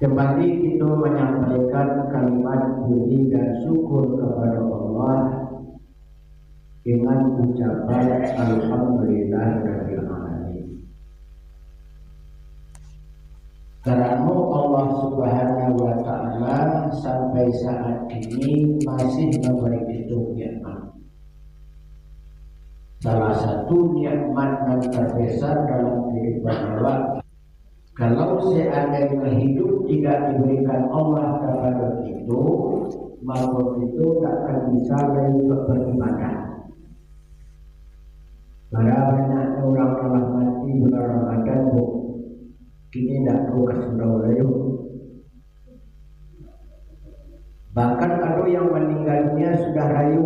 Kembali kita menyampaikan kalimat puji dan syukur kepada Allah dengan ucapan Alhamdulillahirabbil alamin. Karena Allah Subhanahu wa taala sampai saat ini masih memberi kita nikmat. Salah satu nikmat yang terbesar dalam kehidupan Allah, kalau seandainya hidup tidak diberikan Allah kepada itu, maka itu tak akan bisa lagi beribadah. Pada banyak orang telah mati bulan Ramadan, kini tidak tahu kesudah layu. Bahkan ada yang meninggalnya sudah rayu,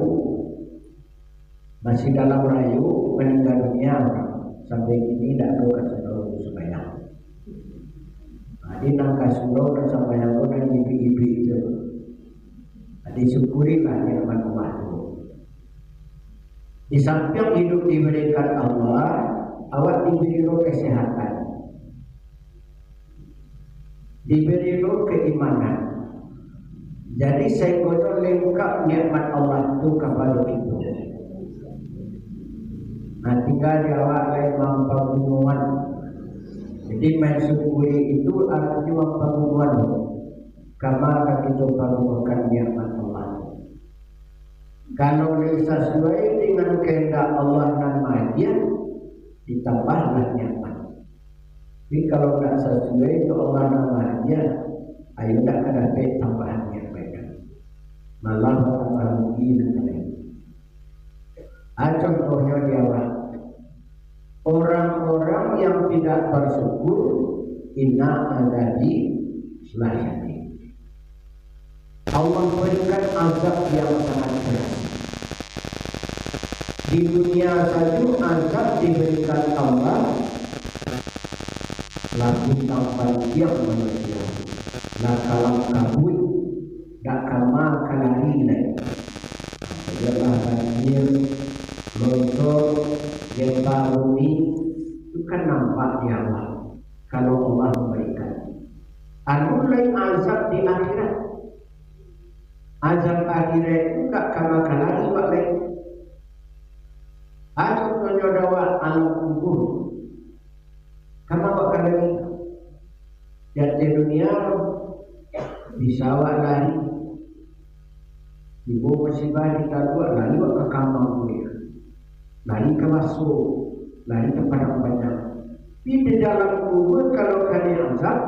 masih dalam rayu meninggal dunia sampai kini tidak tahu kesudah supaya. Di nangka surau dan sampai yang dan ibi-ibi itu, disyukurilah nikmat Allah itu. Di samping hidup diberikan Allah, awak diberi kesehatan, diberi keimanan. Jadi saya kotor lengkap nikmat Allah itu kepada itu. Nah tinggal di awak lain mampu hubungan. Jadi mensyukuri itu artinya pengumuman karena kita mengumumkan nikmat Allah. Kalau sesuai dengan kehendak Allah namanya ditambahlah nikmat. Tapi kalau tidak sesuai itu Allah namanya, ayo tidak ada tambahan yang baik. Malah tambah rugi nanti. Contohnya dia orang-orang yang tidak bersyukur inna adabi selayani. Allah berikan azab yang sangat keras. Di dunia saja azab diberikan Allah, lalu tanpa dia manusia. Nah kalau kabut, tak kama kalari lagi. Adalah banjir, longsor, gempa bumi itu kan nampak di awal. Kalau Allah memberikan, anu lain azab di akhirat. Azab akhirat itu tak kama kalari wak lain. Azab menyodawa alam kubur. Kama wak kalari. Dan di dunia bisa wak lari. Ibu musibah dikatakan lari wak ke kamang kuliah. Lari ke masuk, lari ke padang banyak. Di dalam kubur kalau kalian azab,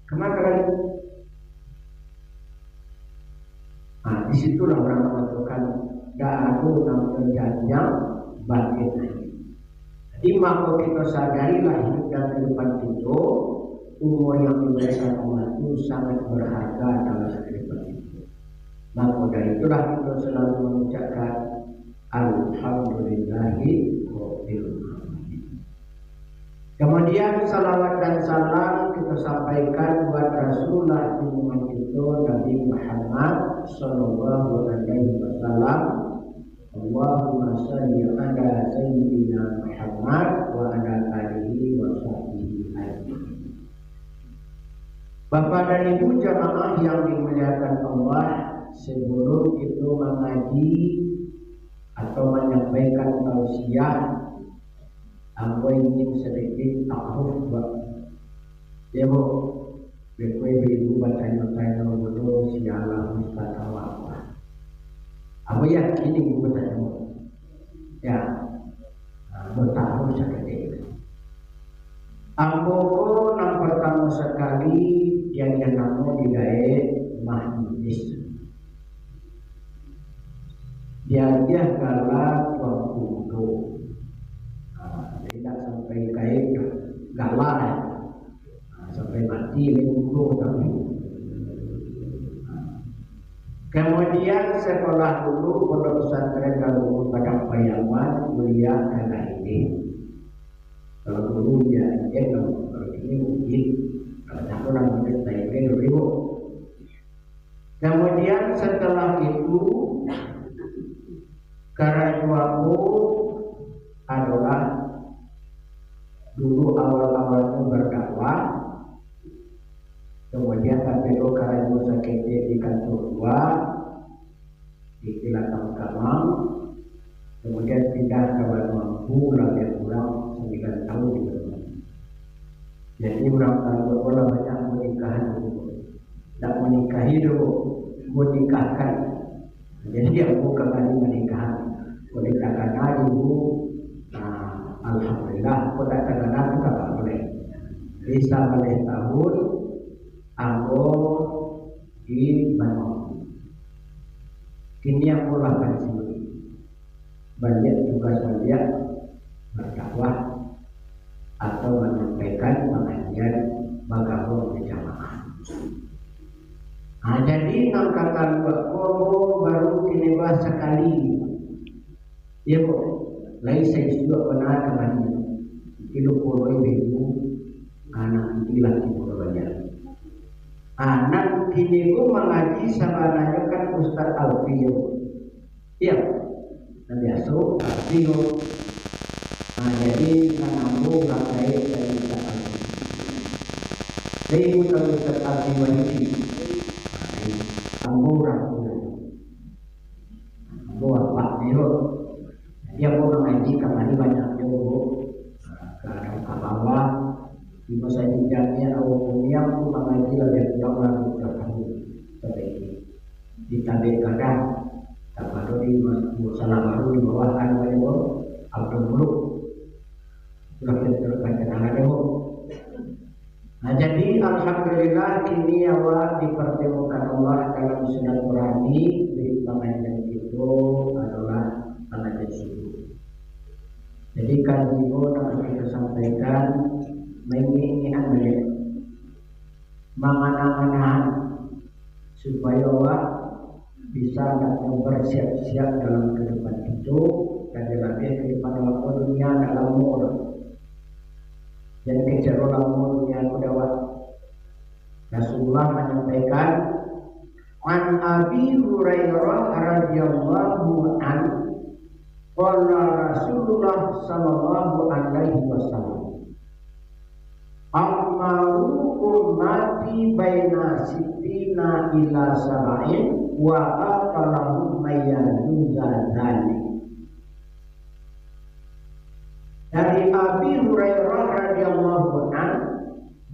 kemana lagi? Nah, disitulah orang mengatakan dah ada namanya janjang batin. Jadi maka kita sadarilah hidup dan kehidupan kita, umur yang diberikan Allah itu sangat berharga dalam kehidupan itu. Maka dari itulah kita selalu mengucapkan Alhamdulillahi Rabbil Alamin. Kemudian salawat dan salam kita sampaikan buat Rasulullah junjungan kita Nabi Muhammad sallallahu alaihi wasallam. Allahumma shalli ala sayyidina Muhammad wa ala alihi wa sahbihi ajmain. Bapak dan Ibu jamaah yang dimuliakan Allah, sebelum itu mengaji atau menyampaikan tausiah, aku ingin sedikit tahu ya bu, ibu bertanya-tanya dulu sialah Ustaz apa. Aku yakin ibu bertanya, ya, bertahu sedikit. Aku yang pertama sekali yang nama di daerah Mahmudis. Dia galak waktu tidak sampai kain galak sampai mati lingkuh tapi. Kemudian sekolah dulu pondok pesantren Darul Padang Payaman, kuliah karena ini. Kalau dulu ya kalau ini mungkin kalau aku namanya saya dulu. Kemudian setelah itu kerajuanku adalah dulu awal-awalnya berdakwah Kemudian kapelo karaju sakete di kantor 2 di Kilatan Kamang. Kemudian pindah ke Banyuwangi lebih kurang 9 tahun di Banyuwangi. Jadi orang tua banyak menikahan dulu, tidak menikahi dulu, menikahkan. Jadi aku kembali menikah, menikahkan ibu. Alhamdulillah, pada kadang-kadang kita tak boleh. Bisa boleh tahun, aku di Banyuwangi. Kini aku lakukan sendiri. Banyak tugas saya berdakwah atau menyampaikan pengajian bergabung berjamaah. Jadi angkatan Kobo baru kini sekali. Ya bu, lain saya juga pernah kembali. Kilo Kobo ibu anak hilang di banyak. Anak kini ku mengaji sebenarnya kan Ustaz Alfio. Iya. Dan biasa Alfio. Jadi namamu rakyat dari Ustaz Alfio. Dari Ustaz Alfio ini. Ambo apa dia? Dia mau mengaji kembali banyak jauh ke bawah. Di masa hidupnya awal dunia aku mengaji lebih kurang berapa seperti di tabik kadang tak baru di masalah baru di bawah anwar Abdul Muluk sudah terkait dengan demo. Nah jadi alhamdulillah kini awak dipertemukan Allah dalam silaturahmi di pengajian itu adalah pengajian subuh. Jadi kajian yang kita sampaikan menginginkan mereka mana-mana supaya awak bisa bersiap-siap dalam kehidupan itu dan dalam kehidupan awak dunia dalam umur. Dan kecerdasan dunia kedawat Rasulullah menyampaikan an Abi Hurairah radhiyallahu an qala Rasulullah sallallahu alaihi wasallam amaru ummati baina sittina ila sab'in wa aqalahum mayyazuza dzalik. Dari Abi Hurairah radhiyallahu an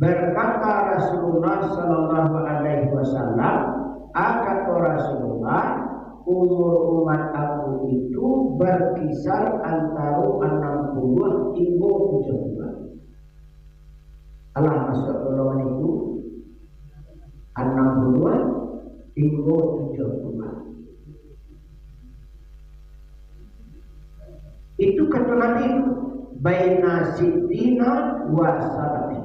berkata Rasulullah sallallahu alaihi wasallam, kata Rasulullah, umur umat aku itu berkisar antara 60 hingga 70. Allah masuk golongan itu 60 hingga 70. Itu kata Nabi baina sittina wa sab'in.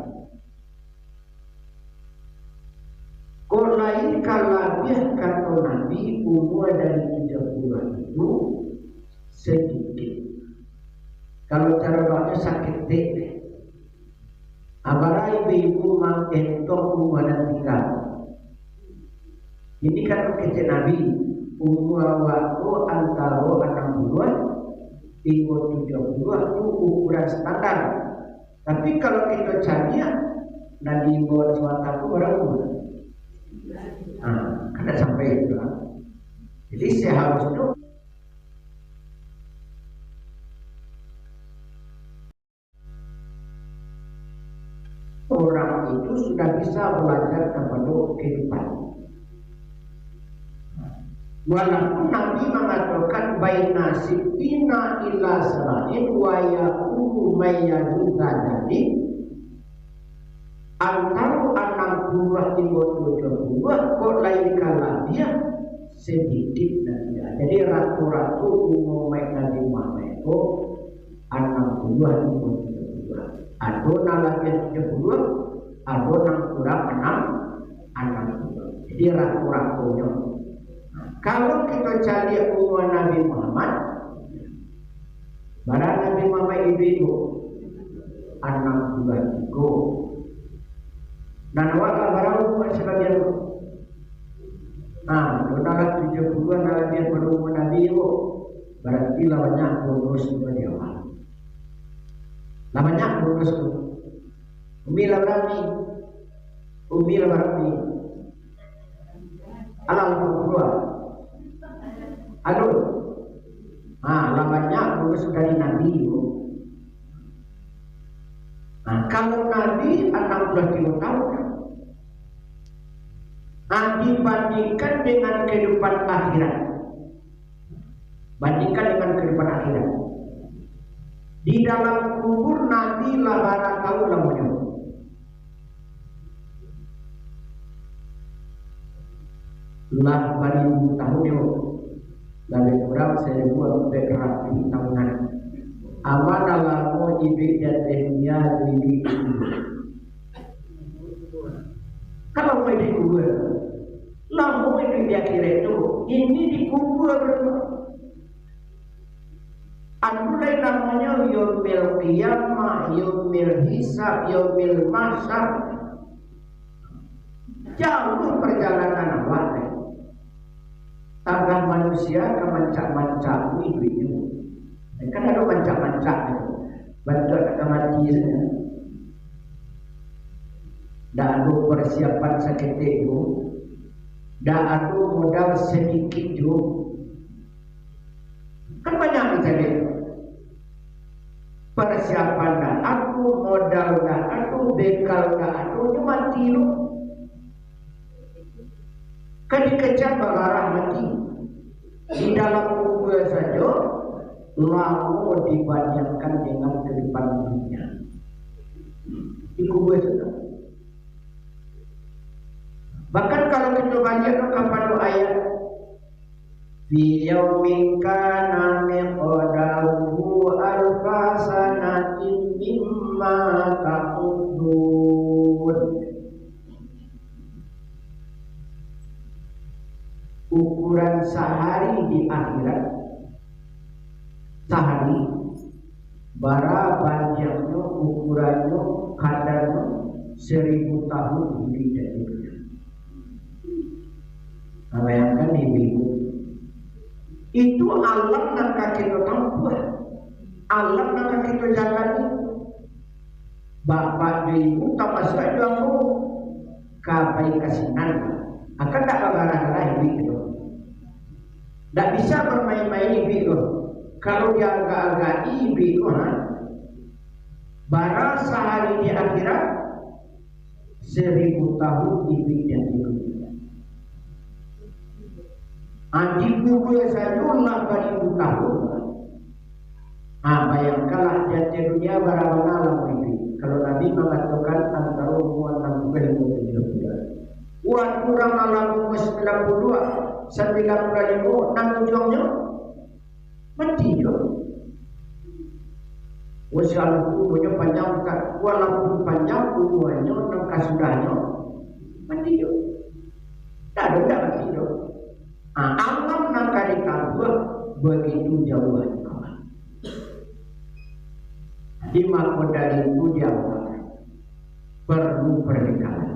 Kolai kalabih kata Nabi umur dari 30 itu sedikit. Kalau cara bacanya sakit dek. Abarai ibu mengentok umur dan tinggal. Ini kan kecil Nabi umur waktu antara 60 hingga 70 itu ukuran standar. Tapi kalau kita cari Nabi buat suatu itu berapa? Kada sampai itu. Jadi seharusnya orang itu sudah bisa belajar kepada kehidupan. Walaupun Nabi mengatakan baina sittina ila sab'in wa yaqulu mayyazuza dzalik antara 60 hingga 70 kok lain kala dia sedikit dan tidak. Jadi ratu-ratu umum Nabi Muhammad itu 60 hingga 70. Ada nalagi 70, ada yang kurang 60. Jadi ratu-ratunya. Kalau kita cari umur Nabi Muhammad, barang Nabi Muhammad itu 63. Dan wakil barang umur sebagian itu. Donalah 70-an dalam dia berumur Nabi itu. Berarti lawannya bonus itu dia. Lawannya bonus itu. Bila berani Umi Rabi alam keluar. Aduh, lamanya lulus dari Nabi. Kalau Nabi 60 tahun, dibandingkan dengan kehidupan akhirat, di dalam kubur Nabi 8 tahun lamanya. Lah 2000 tahun yo. Lebih kurang 1400 tahunan. Amana lamo ibadah dunia ini. Kalau mau dikubur, lamo itu di akhirat itu, ini dikubur. Mulai namanya yaumil qiyamah, yaumil hisab, yaumil mahsyar. Jauh perjalanan awak. Tangan manusia ke mancak-mancak hidupnya. Kan ada mancak-mancak bantu ke mati saja. Dah ada persiapan seketik itu, dah ada modal sedikit itu. Kan banyak misalnya persiapan dah aku, modal dah aku, bekal dah aku, itu mati lu. Kan dikejar berarah mati. Di dalam kubur saja lama dibandingkan dengan kehidupan dunia. Di kubur saja. Bahkan kalau kita baca kepada ayat fi yaumin kana miqdaruhu alfa sanatin mimma ta'udun. Ukuran sehari di akhirat, sehari bara panjangnya, ukurannya, kadarnya 1000 tahun hidup dan dunia. Bayangkan ibu, itu alam yang kita tahu, alam yang kita jalani. Bapak ibu tak masuk aku kapai kasinan, akan tak bagaimana lagi itu. Tak bisa bermain-main ibu. Kalau dia agak-agak ibu, bara sehari di akhirat 1000 tahun ibu dan dunia. Di kubur saja 8000 tahun. Bayangkanlah janji dunia barang alam ini. Kalau Nabi mengatakan antara hubungan 60 buat kurang alam 92 95 ujungnya mati jo. Usia umurnya panjang tak walaupun panjang umurnya nangka sudahnya mati jo. Tak ada mati jo. Alam nangka ditambah begitu jauh. Di mahkota itu dia perlu pernikahan.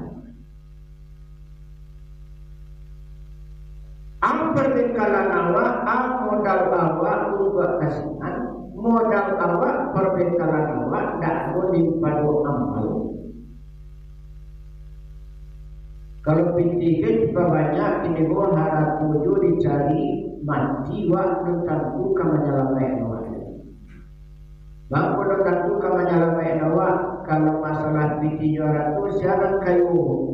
Perbekalan awak, modal awak untuk kasihan, modal awak perbekalan awak tak boleh pada amal. Kalau pintikan banyak ini gua harap tujuh dicari mati waktu tentu kemenyelamatkan awak. Bang pada tentu kemenyelamatkan awak kalau masalah pinti juara tu siapa kayu.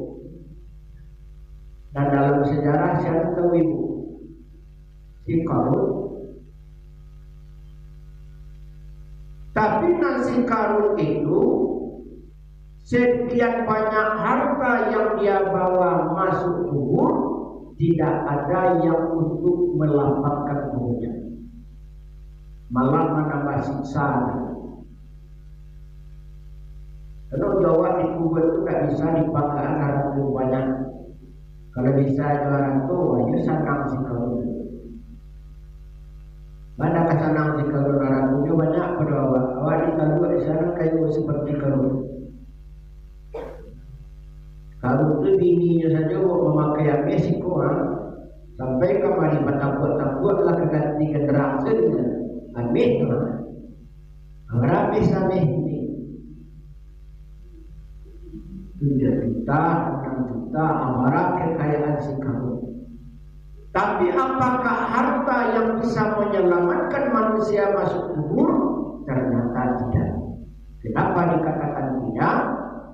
Dan dalam sejarah siapa tahu ibu si Karun. Tapi nasi Karun itu sekian banyak harta yang dia bawa masuk kubur, tidak ada yang untuk melapangkan kuburnya, malah menambah siksa. Kalau Jawa di kubur itu tak bisa dipanggang harta banyak. Kalau bisa orang tua, ya sanang si Karun. Mana kesanang si Karun orang punya banyak pada awak. Awak di Karun di sana kayu seperti Karun. Karun itu bininya saja memakai Meksiko, sampai kemari takut-takutlah keganti kenderaan saja. Ambil, berapa sampai ini? juta, 6 juta, amarah kekayaan si kamu. Tapi apakah harta yang bisa menyelamatkan manusia masuk kubur? Ternyata tidak. Kenapa dikatakan tidak?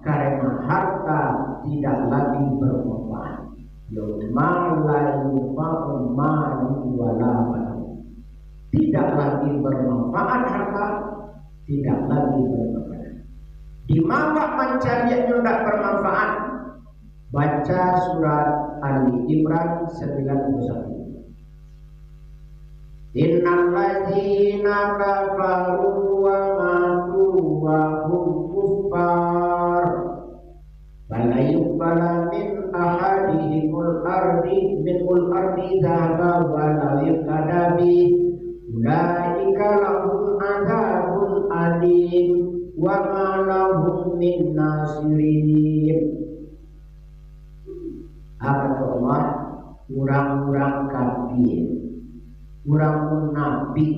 Karena harta tidak lagi bermanfaat. Yauma la yanfa'u malun wala banun. Tidak lagi bermanfaat harta, tidak lagi bermanfaat. Di mana mencarinya tidak bermanfaat? Baca surat Ali Imran 91. Innal ladzina kafaru wa matu wa hum kuffar fala yuqbala min ahadihimul ardi dhahaba wa la yuqada bi ulaika lahum adzabun alim wa ma lahum min nasirin. Apa Allah? Orang-orang kafir, orang munafik,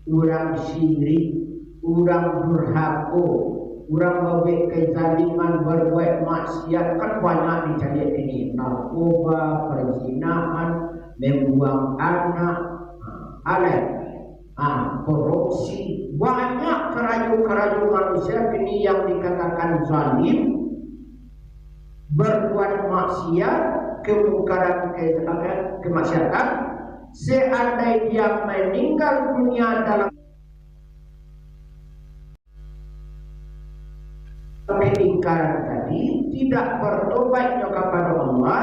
orang syirik, orang durhaka, orang membuat kezaliman, berbuat maksiat, kan banyak dicari ini, narkoba, perzinahan, membuang anak, korupsi, banyak kerayu-kerayu manusia ini yang dikatakan zalim, berbuat maksiat, kemungkaran, kemaksiatan. Seandainya dia meninggal dunia dalam keingkaran tadi, tidak bertobat kepada Allah,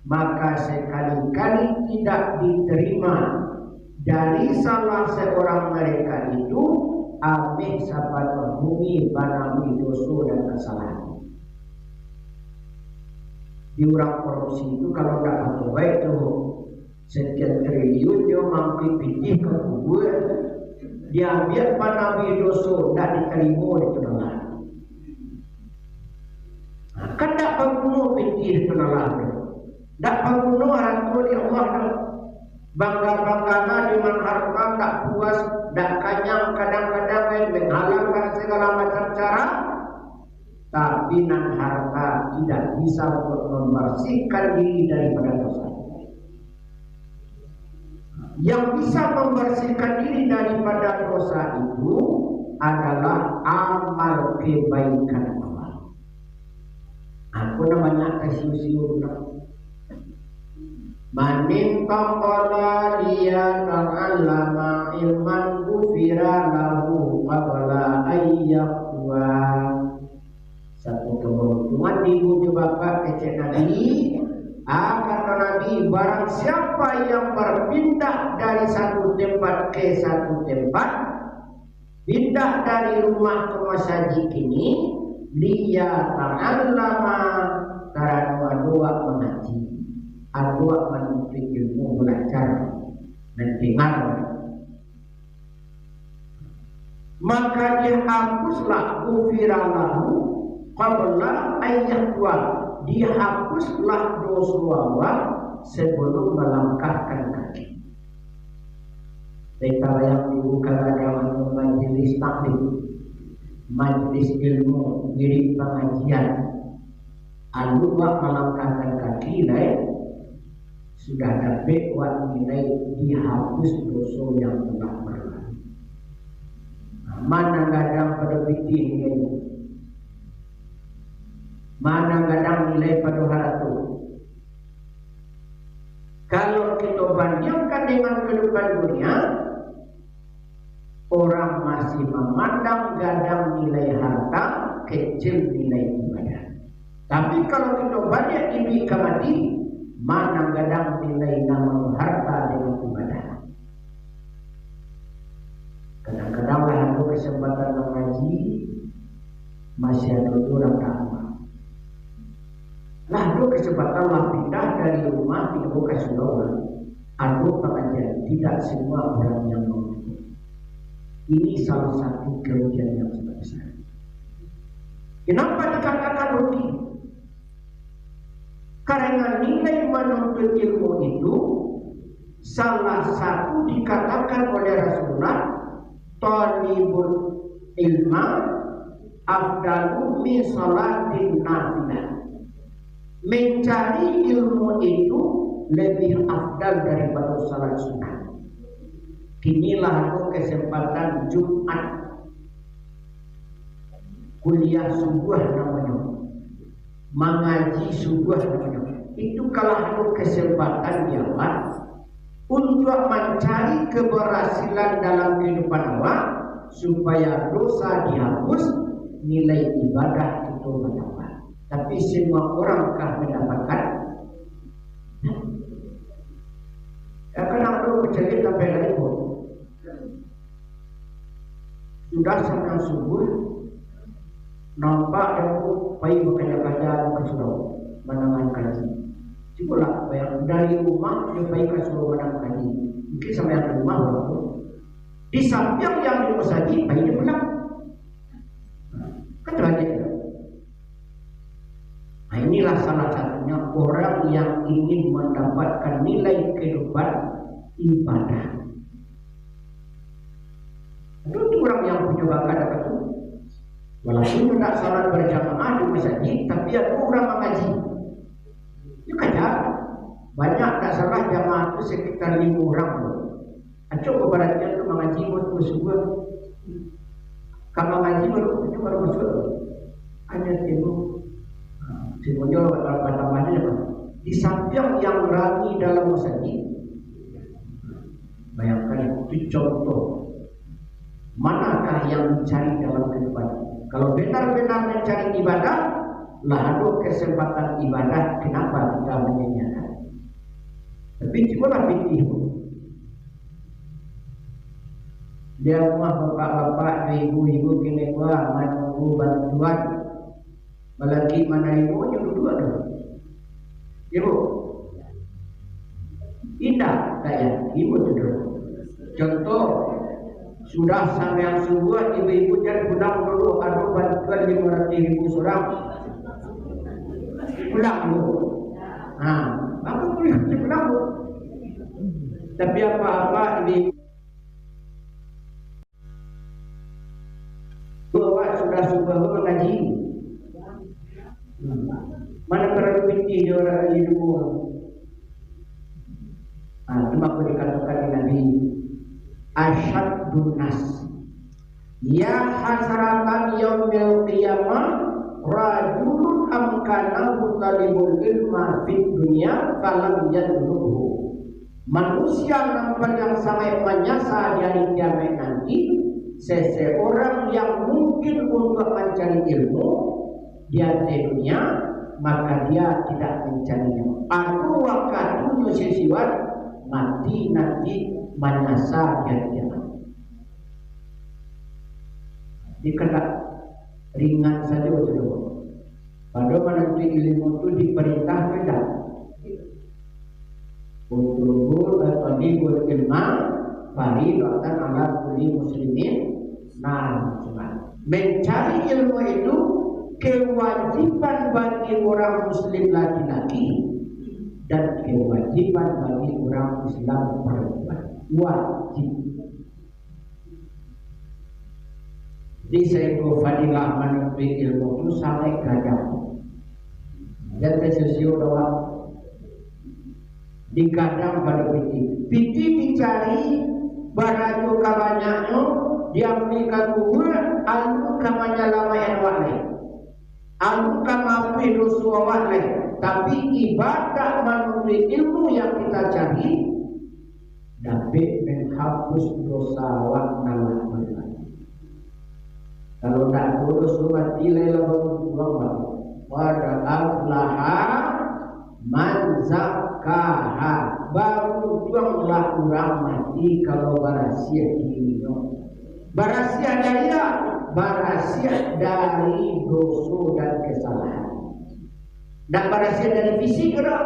maka sekali-kali tidak diterima dari salah seorang mereka itu amih sahabat bumi banami dosa dan kesalahan. Di orang korupsi itu kalau tidak bertobat itu sekian triliun dia mampu pitih ke kubur, dia ambil panami dosa tidak diterima di penelan. Kan tidak pembunuh pitih di penelan, tidak pembunuh harta di Allah, bangga-banggana dengan harta, tak puas, tak kanyang, kadang-kadang menghalangkan segala macam cara. Tapi nan harta tidak bisa membersihkan diri daripada dosa. Yang bisa membersihkan diri daripada dosa itu adalah amal kebaikan Allah. Aku namanya kesiu-siu. Manin taqala liya ta'allama ilman kufira lahu qabla ayyaqwa. Satu keberuntungan ibu bapak kecil Nabi, kata Nabi, barang siapa yang berpindah dari satu tempat ke satu tempat, pindah dari rumah ke masjid ini, dia ta'allama karena doa mengaji, doa menuntut ilmu, belajar mendengar, maka dihapuslah ghufiralahu qabla ayyaqwa, dihapuslah dosa Allah sebelum melangkahkan kaki. Kita yang dibuka agama majelis taklim, majelis ilmu, diri pengajian, alumni melangkahkan kaki, sudah dapat nilai dihapus dosa yang telah berlalu. Mana kadang pada bikin ini, mana kadang nilai pada haratu. Kalau kita bandingkan dengan kehidupan dunia, orang masih memandang kadang nilai harta kecil nilai ibadah. Tapi kalau kita banding ini kemati, mana kadang nilai nama harta dengan ibadah. Kadang-kadang ada kesempatan mengaji, masih ada orang ramah. Lalu kesempatan lah pindah dari rumah pindah ke Sulawan. Aku pengajian, tidak semua orang yang mampu. Ini salah satu kerugian yang sangat besar. Kenapa dikatakan rugi? Karena nilai menuntut ilmu itu salah satu dikatakan oleh Rasulullah, talibul ilma afdalu min salatin nafilah. Mencari ilmu itu lebih afdal daripada salat sunnah. Inilah kesempatan Jumat, kuliah subuh namanya, mengaji subuh namanya. Itu kalau ada kesempatan jawab untuk mencari keberhasilan dalam kehidupan awak, supaya dosa dihapus, nilai ibadah itu mendapat. Tapi semua orangkah mendapatkan? Ya kan aku percaya sampai lagi. Sudah senang subuh, nampak aku pergi bekerja-kerja ke surau menangan kaji. Cubalah bayang dari rumah dia pergi ke surau menangan kaji. Mungkin sampai yang di rumah baru. Di samping yang di masjid pergi dia pulang. Kan terjadi. Nah, inilah salah satunya orang yang ingin mendapatkan nilai kehidupan ibadah. Itu orang yang punya bakat apa itu? Walaupun tidak salat berjamaah di masjid, tapi ada orang mengaji. Itu kayak banyak tak salah jamaah itu sekitar 5 orang. Acok kebaratnya itu mengaji baru subuh. Kalau mengaji itu baru masuk. Hanya temu. Semuanya tambahannya apa? Di samping yang rami dalam masjid. Bayangkan itu contoh. Manakah yang dicari dalam kehidupan? Kalau benar-benar mencari ibadah, lah ada kesempatan ibadah. Kenapa kita menyanyikan? Tapi cobalah pikir. Dia rumah bapak-bapak, ibu-ibu kini gua menunggu bantuan. Melaki mana ibunya berdua dong. Ibu, indah kayak ibu duduk. Contoh. Sudah sampai subuh, ibu-ibu dan pulang dulu, ada bantuan 500.000 seorang. Pulang dulu. Nah, aku pulang dulu. Tapi apa-apa ini bahwa sudah subuh mengaji. Mana perlu pinti orang hidup. Nah, cuma aku dikatakan di Nabi. Asyadun nas ya hasratan yaumil qiyamah rajulun amkanahu talibul ilma fid dunya falam yadruhu. Manusia nampak yang sangat menyasar dari kiamat nanti, seseorang yang mungkin untuk mencari ilmu dia di dunia, maka dia tidak mencarinya. Aku wakatunya sesiwan mati nanti menyasar dari kiamat. Dikata ringan saja betul. Pada menuntut ilmu itu diperintah tidak. Untuk talibul ilma fardhatun ala kulli muslimin. Nah, mencari ilmu itu kewajiban bagi orang muslim laki-laki dan kewajiban bagi orang Islam perempuan. Wajib. Di sego fadilah menuntut ilmu itu sampai kadang. Dan tersesio doang dikadang pada piti. Piti dicari baraju kabanyaknya diambilkan kubur alu kamanya lama yang wale. Alu kamapu dosu wale. Tapi ibadah menuntut ilmu yang kita cari dapat menghapus dosa wakna Allah. Kalau tak lulus mati lelah berbuang pada aflaha man zakkaha, baru juanglah orang mati kalau barasia ini. Barasia dari apa? Barasia dari dosa dan kesalahan. Dan barasia dari fisik tidak.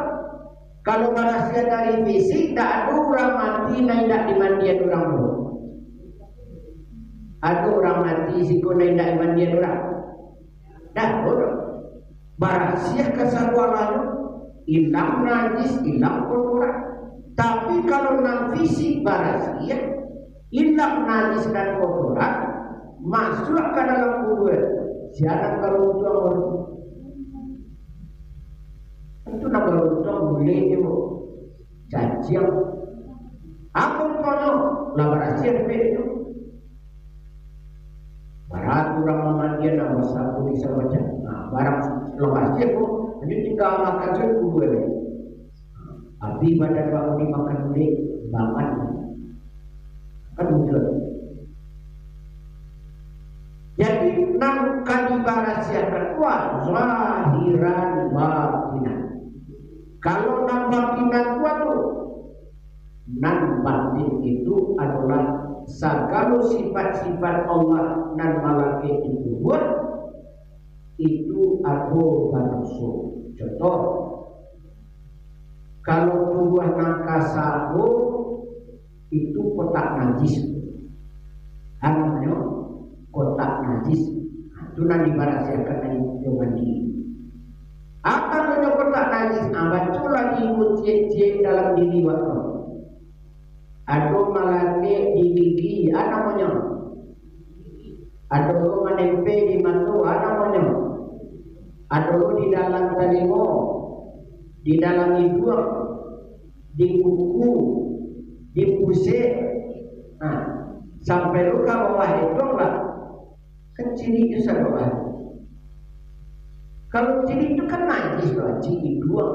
Kalau barasia dari fisik, tak ada orang mati naik tak dimandian orang dulu. Ada orang mati siku naik tak dimandian orang. Dah orang. Barasia kesalahan hilang najis, hilang kotoran. Tapi kalau non fisik barasia hilang najis dan kotoran, masuk ke dalam kubur. siaran kalau betul itu nak betul boleh itu cacian aku kono labarasi itu barat orang memandian nama satu di sahaja barang labarasi itu hanya tinggal makan saja boleh abi badan bangun dimakan boleh banget kan betul. Jadi nangka dibarasiakan zahiran batinan. Kalau nan batinan tuh nan batin itu adalah segala sifat-sifat Allah nan malaikat itu buat itu aku manusia. Contoh, kalau tubuh nangka sabu itu kotak najis, namanya kotak najis, itu nanti dibarasiakan dari mandi. Apa namanya kotak najis? Baca lagi cek dalam diri waktu. Ada malaikat di gigi, namanya. Ada menempe di mata, namanya. Ada di dalam telinga, di dalam hidung, di kuku, di pusat. Sampai luka bawah hidung lah. Kan ciri itu sahabat. Kalau ciri itu kan najis loh, ciri dua,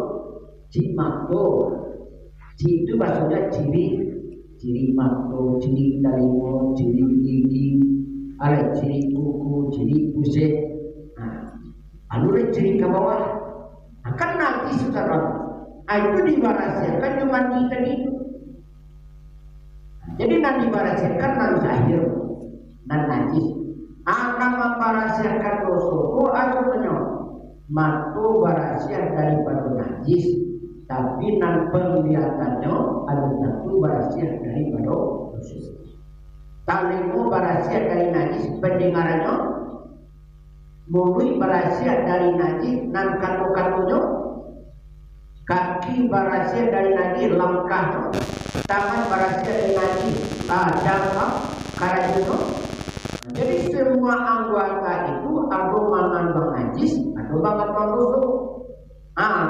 ciri makto, ciri itu maksudnya ciri makto, ciri telinga, ciri gigi, ada ciri kuku, ciri pusat. Lalu ciri ke bawah, kan najis sahabat. Itu dibarasiakan cuma kita itu. Jadi nanti dibarasiakan nan zahir, nan najis. Akan membarasiakan dosa asalnya matu barasiah daripada najis, tapi nan penglihatannya ada satu barasiah daripada dosa. Talingo barasiah dari najis, pendengarannya mulut barasiah dari najis, nan katu-katunya kaki barasiah dari najis, langkah tangan barasiah dari najis, jangka karajino. Jadi semua anggota itu ada mengandung najis, ada banget dosa.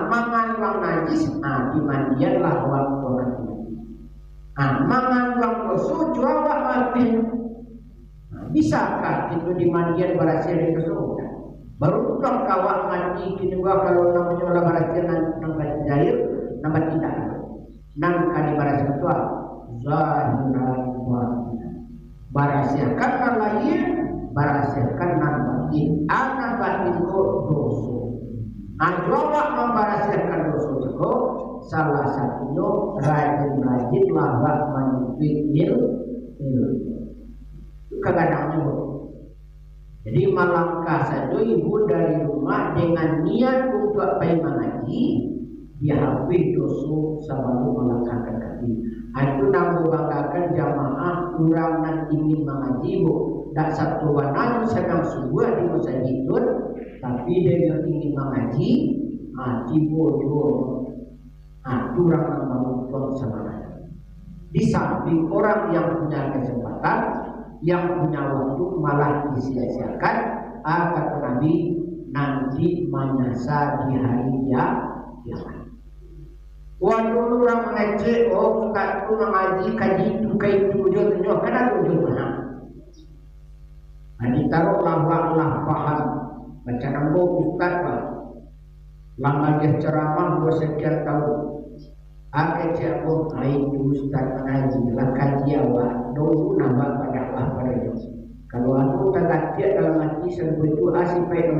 Mengandung najis, dimandianlah waktu mati. Mengandung dosa jawab mati. Bisakah itu dimandian berhasil dari dosa? Baru pulang kawak mati kini gua kalau namanya olah berhasil nampak jahil, nampak tidak. Nangka di berhasil itu zahiran batinan. Barasiakan nan lahir, barasiakan nan batin. Anak batin ko dosa. Coba membarasiakan dosa itu salah satunya rajin-rajin labak menyebut ilmu. Itu kadang-kadang. Jadi malangkah saja ibu dari rumah dengan niat untuk pergi mengaji, dia habis dosa sebelum melangkahkan kaki. Itu nambah banggakan jamaah kurang nan ingin mengaji bu. Tak satu wanita sedang sebuah di masjidun, tapi dia ingin mengaji, tiba kurang membangun semangat. Di samping orang yang punya kesempatan, yang punya waktu malah disia-siakan, kata Nabi nanti menyasar di hari kiamat. Walau orang mengecek, kita tu mengaji kaji itu tujuh kan tujuh mana? Ditaruh lah paham baca nama ustaz lah. Lama dia ceramah 2 sekian tahun. Kecek itu ustaz mengaji lah kaji awak. Dulu nambah pada pada itu. Kalau aku tak kaji dalam hati sebetulnya asyik payah.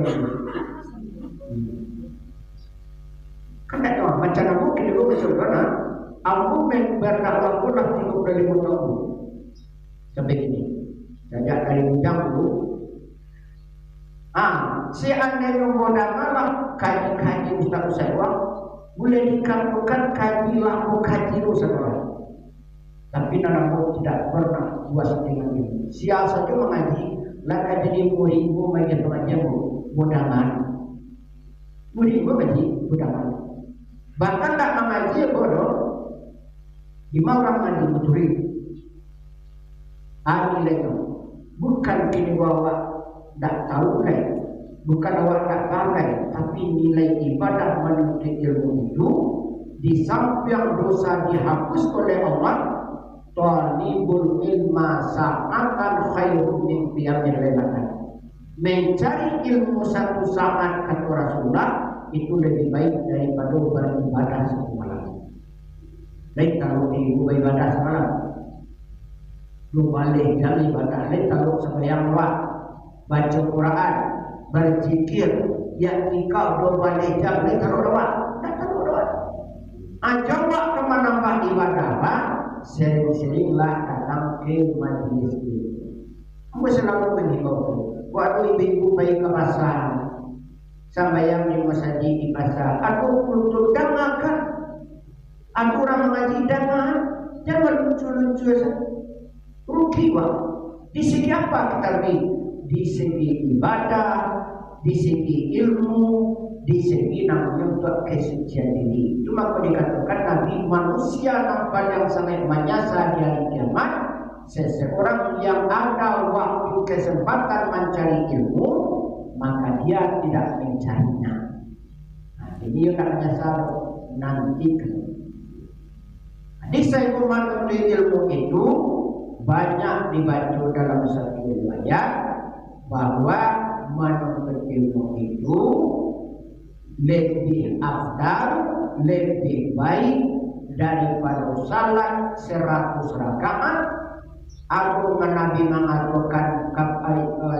Kan tak tahu macam apa kita go ke surga. Aku berdakwah pun lah 35 tahun sampai ini. Sejak dari undang dulu. Seandainya modal kaji ustaz saya boleh dikatakan kaji laku kaji ustaz. Tapi nanamu tidak pernah puas dengan ini. Sial saja mengaji, lah kaji di muridmu bagi pengajianmu mudahan. Muridmu kaji mudahan. Bahkan tak mengaji bodoh. 5 orang mandi murid. Nilainya bukan kini bawa tak tahu lah. Bukan awak tak pandai, tapi nilai ibadah menuntut ilmu itu di samping dosa dihapus oleh Allah. Talibul ilma sa'atan khairun min qiyamil lailatan. Mencari ilmu satu saat kata Rasulullah itu lebih baik daripada beribadah satu malam. Baik kalau ibadah semalam, lu balik jam ibadah. Baik kalau sembahyang luar, baca Quran, berzikir, yang nikah dua balik jam. Baik kalau luar, tak tahu luar. Coba menambah ibadah, Pak. Sering-seringlah datang ke majlis ini. Kamu selalu mengimbau. Waktu ibu pergi ke pasar, sembahyang di masjid di pasar, aku untuk dengarkan, aku orang mengaji dengar, jangan lucu-lucu saja. Rugi wah. Di segi apa kita rugi? Di segi ibadah, di segi ilmu, di segi namanya untuk kesucian diri. Cuma kalau dikatakan Nabi manusia nampak yang sangat menyasar di hari kiamat, seseorang yang ada waktu kesempatan mencari ilmu, maka dia tidak mencarinya. Nah, ini yang menyasar nanti. Di saiku menuntut ilmu itu banyak dibaca dalam satu riwayat bahwa menuntut ilmu itu lebih afdal, lebih baik daripada salat 100 rakaat. Aku Nabi mengatakan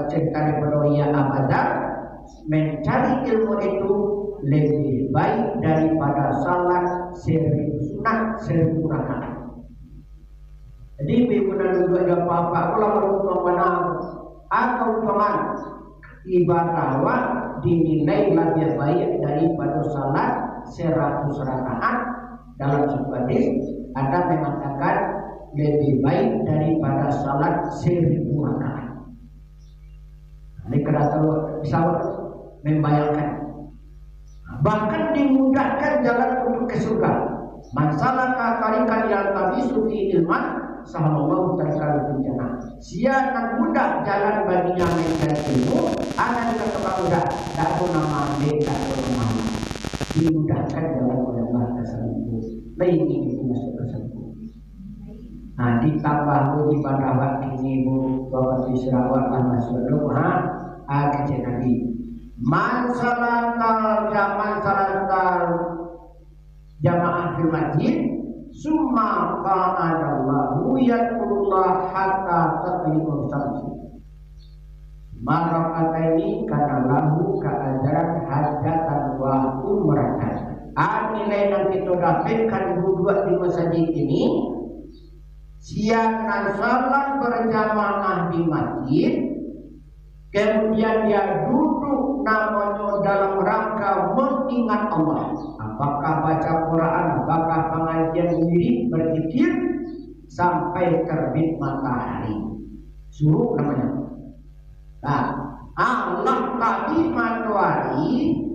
cerita daripada ia abadan, mencari ilmu itu lebih baik daripada salat 1000 sunat 1000 rakaat. Jadi benar juga ada apa-apa kalau menurut mana atau teman ibadah awak dinilai lebih baik daripada salat 100 rakaat. Dalam sebuah hadis ada mengatakan lebih baik daripada salat 1000 rakaat. Ini kerana bisa membayangkan. Bahkan dimudahkan jalan untuk ke surga. Man salaka tariqan yaltamisu fi ilman sahallallahu ta'ala fil jannah. Siapa mudah jalan baginya mencari ilmu, akan dikatakan mudah. Tak ada nama ambil, tak ada nama. Dimudahkan jalan oleh Allah tersebut. Lain ini masuk tersebut. Nah, ditambah bu ibadah waktu ini bu bawa di Sarawak lah masuk dulu kecil Nabi. Man salatal jamaah fil masjid summa qa'adallahu yaqulullah hatta tatliqul samsi. Maka ini kata lahu keajaran hajatan wa umratan. Nilai yang kita dapatkan dua di masjid ini, siang salat berjamaah di masjid, kemudian dia duduk namanya dalam rangka mengingat Allah. Apakah baca Quran, apakah pengajian diri, berzikir sampai terbit matahari. Suruh namanya. Nah, Allah tadi matahari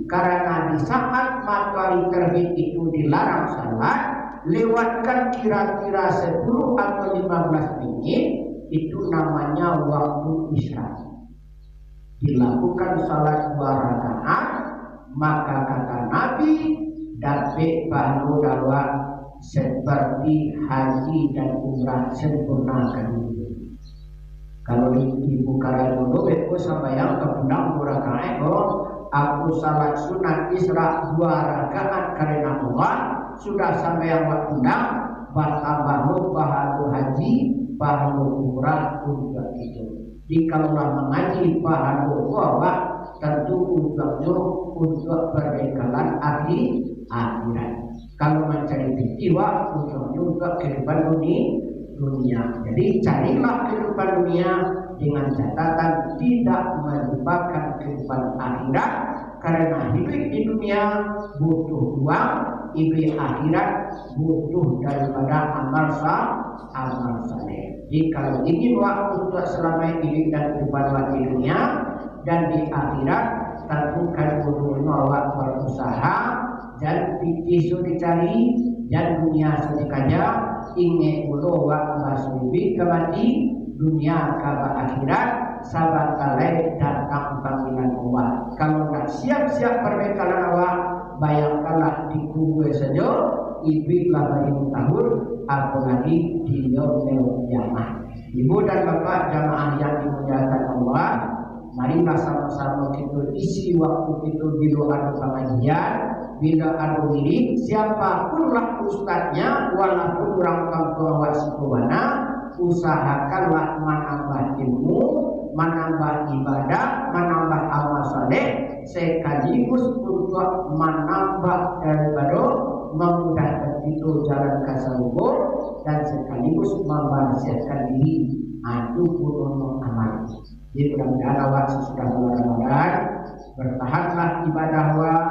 karena di saat matahari terbit itu dilarang salat, lewatkan kira-kira 10 atau 15 menit, itu namanya waktu isya. Dilakukan salat 2 rakaat, maka kata Nabi dapat pahala dawa seperti haji dan umrah sempurna kedua. Kalau ibu kala dulu aku sambayang kepundang 2 rakaat, aku salat sunat isra 2 rakaat karena Allah sudah sambayang waktu undang, bertambah pahala haji, pahala umrah juga itu. Jadi kalaulah mengaji pahala Allah tentu tujuannya untuk perbekalan akhirat. Kalau mencari jiwa tujuannya untuk kehidupan dunia. Jadi carilah kehidupan dunia dengan catatan tidak melupakan kehidupan akhirat, karena hidup di dunia butuh uang, hidup akhirat butuh daripada amal saleh. Jadi kalau ingin waktu untuk selama hidup dan kehidupan di dunia dan di akhirat, tentukan dulu awak berusaha dan isu dicari dan dunia sedekahnya ingin dulu awak masuk kembali dunia ke akhirat sabar kalai datang panggilan Allah. Kalau tak siap-siap perbekalan awak, bayangkanlah di kubur saja ibiklah beribu tahun, apalagi di yaumil kiamat. Ibu dan bapak jamaah yang dimuliakan Allah, marilah sama-sama kita isi waktu kita bila ada pengajian, bila ada diri, siapapunlah ustadznya, walaupun orang kampung wasikuwana, usahakanlah menambah ilmu, menambah ibadah, menambah amal saleh, sekaligus untuk menambah daripada memudahkan itu jalan kasarubur dan sekaligus membersihkan diri. Itu pun amal. Jadi mudah-mudahan awak sesudah bulan Ramadan bertahanlah ibadah awak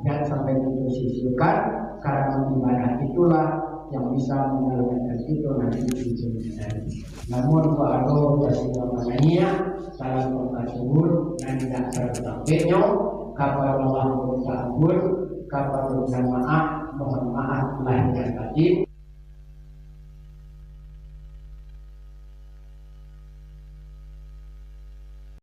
dan sampai diputuskan, karena ibadah itulah yang bisa menyelamatkan kita nanti di dunia. Namun kalau bersiwa maknanya dalam konteks tersebut dan tidak tertapiknya kabar Allah bertampur, kabar berjamaah mohon maaf lahir dan batin.